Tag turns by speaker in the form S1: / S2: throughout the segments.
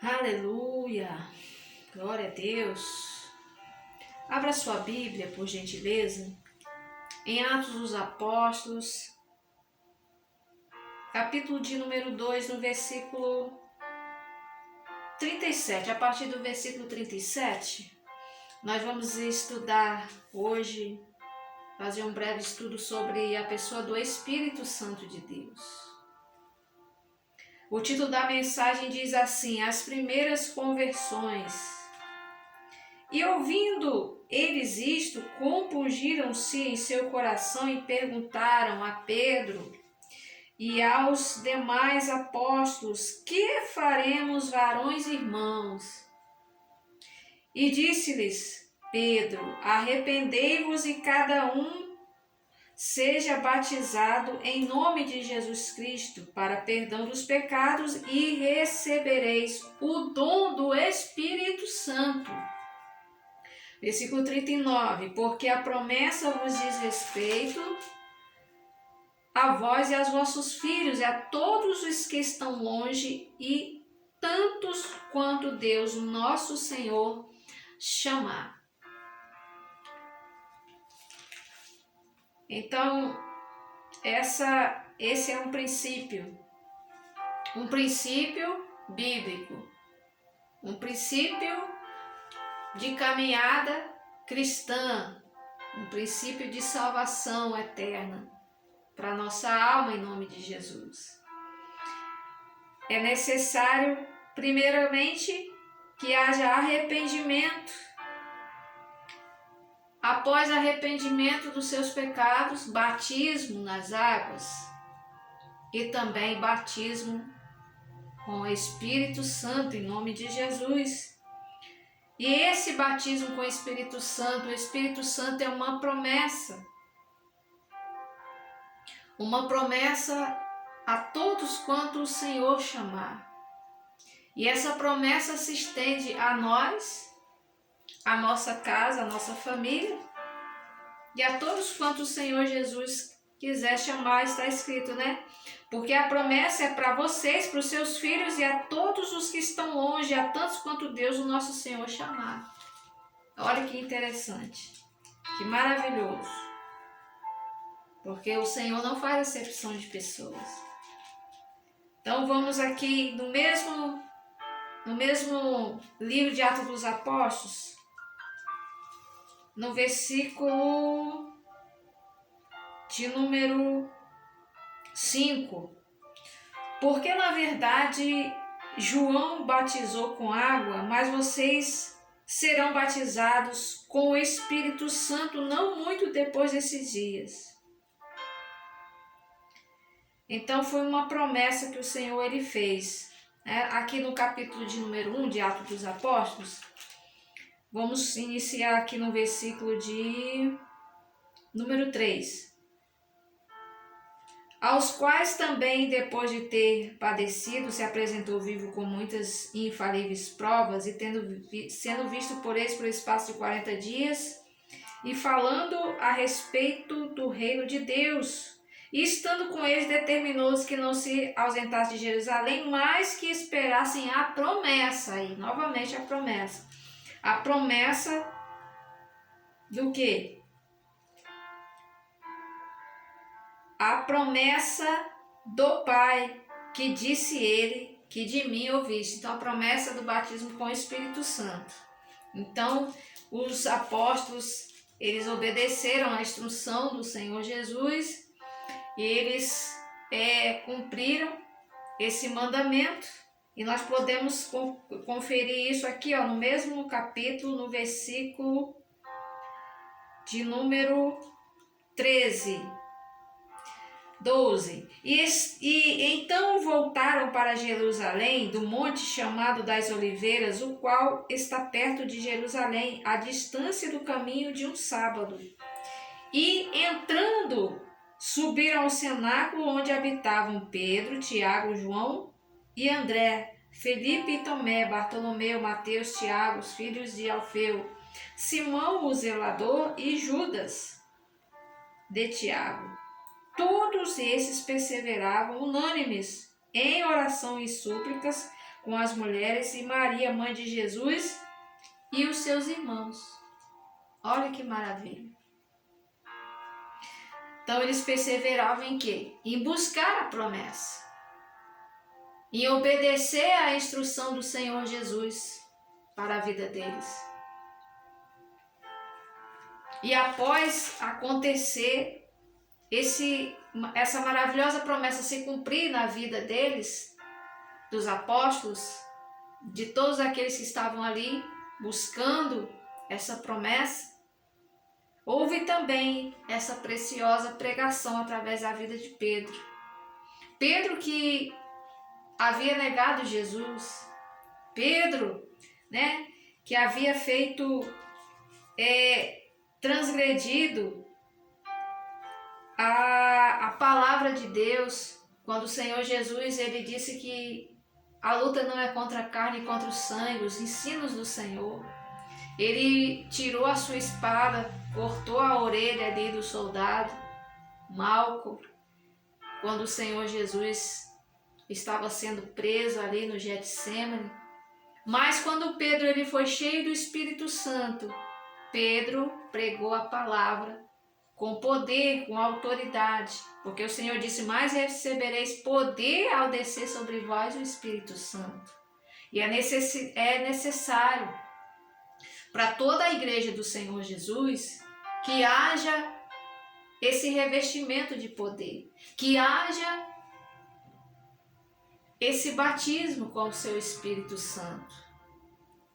S1: Aleluia! Glória a Deus! Abra sua Bíblia, por gentileza, em Atos dos Apóstolos, capítulo de número 2, no versículo 37. A partir do versículo 37, nós vamos estudar hoje, fazer um breve estudo sobre a pessoa do Espírito Santo de Deus. O título da mensagem diz assim: As primeiras conversões. E ouvindo eles isto, compungiram-se em seu coração e perguntaram a Pedro e aos demais apóstolos: Que faremos, varões e irmãos? E disse-lhes Pedro: Arrependei-vos e cada um seja batizado em nome de Jesus Cristo para perdão dos pecados e recebereis o dom do Espírito Santo. Versículo 39, porque a promessa vos diz respeito a vós e aos vossos filhos e a todos os que estão longe e tantos quanto Deus, nosso Senhor, chamar. Então, esse é um princípio bíblico, um princípio de caminhada cristã, um princípio de salvação eterna para nossa alma em nome de Jesus. É necessário, primeiramente, que haja arrependimento. Após arrependimento dos seus pecados, batismo nas águas e também batismo com o Espírito Santo em nome de Jesus. E esse batismo com o Espírito Santo é uma promessa a todos quanto o Senhor chamar. E essa promessa se estende a nós, a nossa casa, a nossa família e a todos quanto o Senhor Jesus quiser chamar, está escrito, né? Porque a promessa é para vocês, para os seus filhos e a todos os que estão longe, a tantos quanto Deus, o nosso Senhor, chamar. Olha que interessante, que maravilhoso. Porque o Senhor não faz acepção de pessoas. Então vamos aqui no mesmo livro de Atos dos Apóstolos, no versículo de número 5. Porque na verdade João batizou com água, mas vocês serão batizados com o Espírito Santo não muito depois desses dias. Então foi uma promessa que o Senhor ele fez. Aqui no capítulo de número 1 de Atos dos Apóstolos, vamos iniciar aqui no versículo de número 3. Aos quais também, depois de ter padecido, se apresentou vivo com muitas e infalíveis provas, e sendo visto por eles por espaço de 40 dias, e falando a respeito do reino de Deus, e estando com eles, determinou-os que não se ausentassem de Jerusalém, mas que esperassem a promessa. E novamente a promessa. A promessa do quê? A promessa do Pai, que disse ele, que de mim ouviste. Então, a promessa do batismo com o Espírito Santo. Então, os apóstolos, eles obedeceram à instrução do Senhor Jesus e eles cumpriram esse mandamento. E nós podemos conferir isso aqui, no mesmo capítulo, no versículo de número 13. 12. E então voltaram para Jerusalém, do monte chamado das Oliveiras, o qual está perto de Jerusalém, à distância do caminho de um sábado. E entrando, subiram ao cenáculo onde habitavam Pedro, Tiago, João e André, Felipe e Tomé, Bartolomeu, Mateus, Tiago, os filhos de Alfeu, Simão o zelador e Judas de Tiago. Todos esses perseveravam unânimes em oração e súplicas com as mulheres, e Maria, mãe de Jesus, e os seus irmãos. Olha que maravilha. Então eles perseveravam em quê? Em buscar a promessa, em obedecer à instrução do Senhor Jesus para a vida deles. E após acontecer essa maravilhosa promessa se cumprir na vida deles, dos apóstolos, de todos aqueles que estavam ali buscando essa promessa, houve também essa preciosa pregação através da vida de Pedro. Pedro que havia negado Jesus, Pedro, né, que havia feito, transgredido a palavra de Deus, quando o Senhor Jesus ele disse que a luta não é contra a carne e contra o sangue, os ensinos do Senhor. Ele tirou a sua espada, cortou a orelha ali do soldado Malco, quando o Senhor Jesus estava sendo preso ali no Getsêmani. Mas quando Pedro ele foi cheio do Espírito Santo, Pedro pregou a palavra com poder, com autoridade, porque o Senhor disse: mas recebereis poder ao descer sobre vós o Espírito Santo. E é necessário para toda a igreja do Senhor Jesus que haja esse revestimento de poder, que haja esse batismo com o seu Espírito Santo.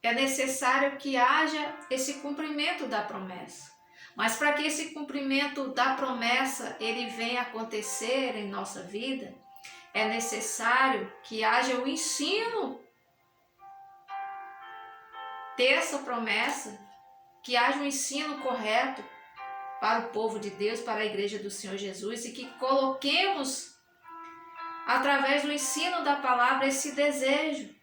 S1: É necessário que haja esse cumprimento da promessa. Mas para que esse cumprimento da promessa ele venha acontecer em nossa vida, é necessário que haja o ensino dessa promessa, que haja um ensino correto para o povo de Deus, para a igreja do Senhor Jesus, e que coloquemos, através do ensino da palavra, esse desejo,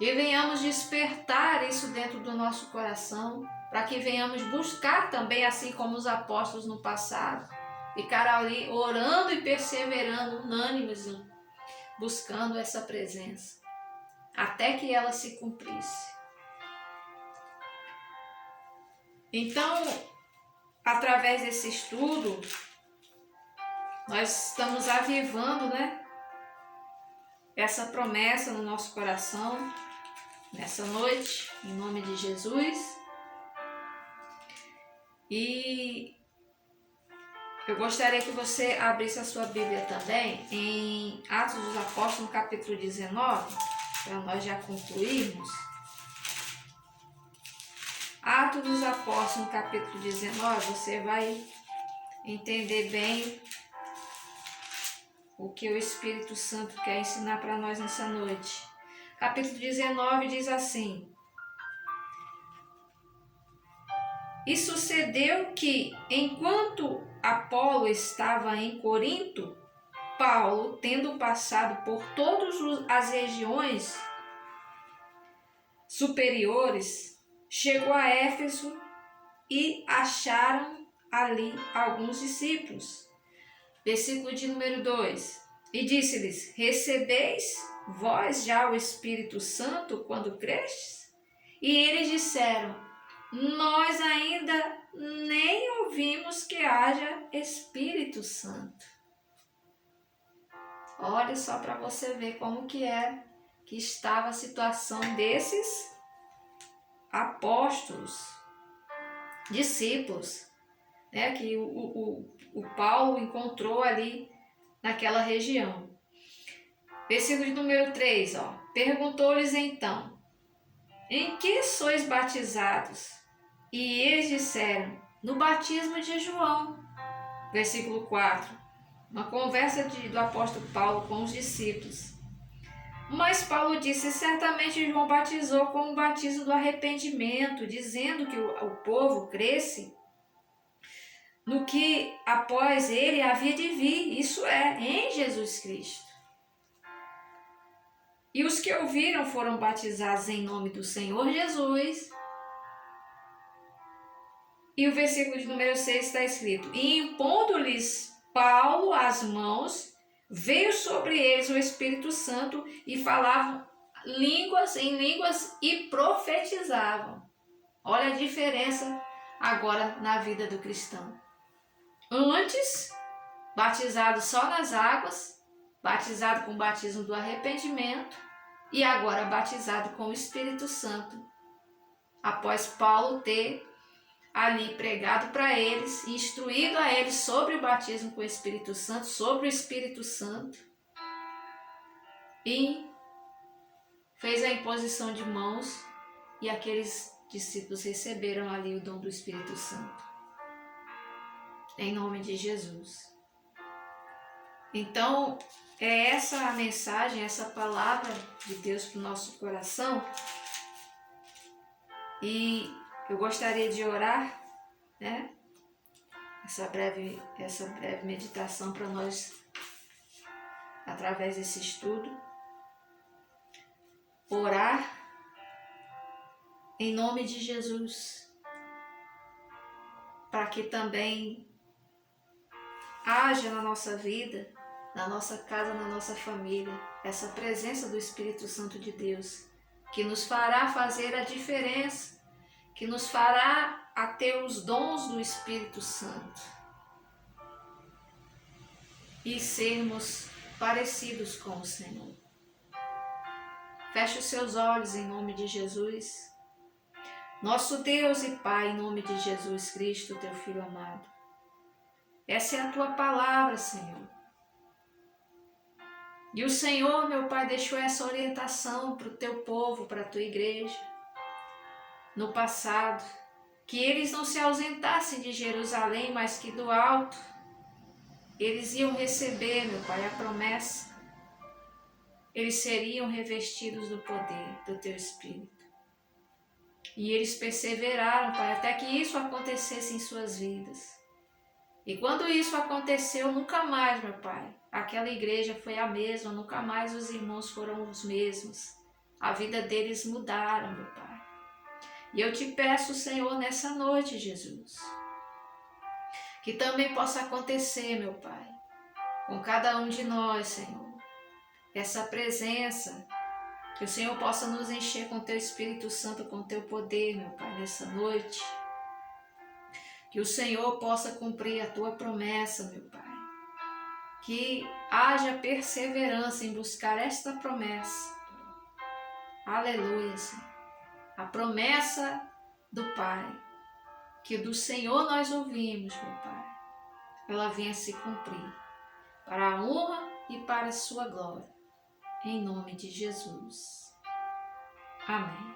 S1: e venhamos despertar isso dentro do nosso coração, para que venhamos buscar também, assim como os apóstolos no passado, ficar ali orando e perseverando, unânimes, buscando essa presença, até que ela se cumprisse. Então, através desse estudo, nós estamos avivando, né, essa promessa no nosso coração, nessa noite, em nome de Jesus. E eu gostaria que você abrisse a sua Bíblia também em Atos dos Apóstolos, no capítulo 19, para nós já concluirmos. Atos dos Apóstolos, no capítulo 19, você vai entender bem o que o Espírito Santo quer ensinar para nós nessa noite. Capítulo 19 diz assim: e sucedeu que, enquanto Apolo estava em Corinto, Paulo, tendo passado por todas as regiões superiores, chegou a Éfeso e acharam ali alguns discípulos. Versículo de número 2. E disse-lhes: recebeis vós já o Espírito Santo quando crestes? E eles disseram: nós ainda nem ouvimos que haja Espírito Santo. Olha só para você ver como que estava a situação desses apóstolos, discípulos, né, que o Paulo encontrou ali naquela região. Versículo de número 3, perguntou-lhes então: em que sois batizados? E eles disseram: no batismo de João. Versículo 4. Uma conversa do apóstolo Paulo com os discípulos. Mas Paulo disse: certamente João batizou com o batismo do arrependimento, dizendo que o povo cresce no que após ele havia de vir, isso é, em Jesus Cristo. E os que ouviram foram batizados em nome do Senhor Jesus. E o versículo de número 6 está escrito: e impondo-lhes Paulo as mãos, veio sobre eles o Espírito Santo e falavam em línguas e profetizavam. Olha a diferença agora na vida do cristão. Antes, batizado só nas águas, batizado com o batismo do arrependimento, e agora batizado com o Espírito Santo, após Paulo ter ali pregado para eles, instruído a eles sobre o batismo com o Espírito Santo, sobre o Espírito Santo, e fez a imposição de mãos, e aqueles discípulos receberam ali o dom do Espírito Santo. Em nome de Jesus. Então, é essa a mensagem, essa palavra de Deus para o nosso coração. E eu gostaria de orar, né? Essa breve meditação para nós, através desse estudo. Orar em nome de Jesus, para que também haja na nossa vida, na nossa casa, na nossa família, essa presença do Espírito Santo de Deus, que nos fará fazer a diferença, que nos fará a ter os dons do Espírito Santo e sermos parecidos com o Senhor. Feche os seus olhos em nome de Jesus. Nosso Deus e Pai, em nome de Jesus Cristo, teu Filho amado. Essa é a tua palavra, Senhor. E o Senhor, meu Pai, deixou essa orientação para o teu povo, para a tua igreja, no passado, que eles não se ausentassem de Jerusalém, mas que do alto eles iam receber, meu Pai, a promessa. Eles seriam revestidos do poder do teu Espírito. E eles perseveraram, Pai, até que isso acontecesse em suas vidas. E quando isso aconteceu, nunca mais, meu Pai, aquela igreja foi a mesma, nunca mais os irmãos foram os mesmos. A vida deles mudaram, meu Pai. E eu te peço, Senhor, nessa noite, Jesus, que também possa acontecer, meu Pai, com cada um de nós, Senhor, essa presença, que o Senhor possa nos encher com teu Espírito Santo, com teu poder, meu Pai, nessa noite. Que o Senhor possa cumprir a tua promessa, meu Pai. Que haja perseverança em buscar esta promessa. Aleluia, Senhor. A promessa do Pai, que do Senhor nós ouvimos, meu Pai, ela venha se cumprir, para a honra e para a sua glória. Em nome de Jesus. Amém.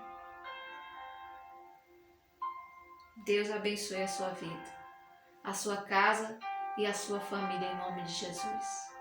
S1: Deus abençoe a sua vida, a sua casa e a sua família, em nome de Jesus.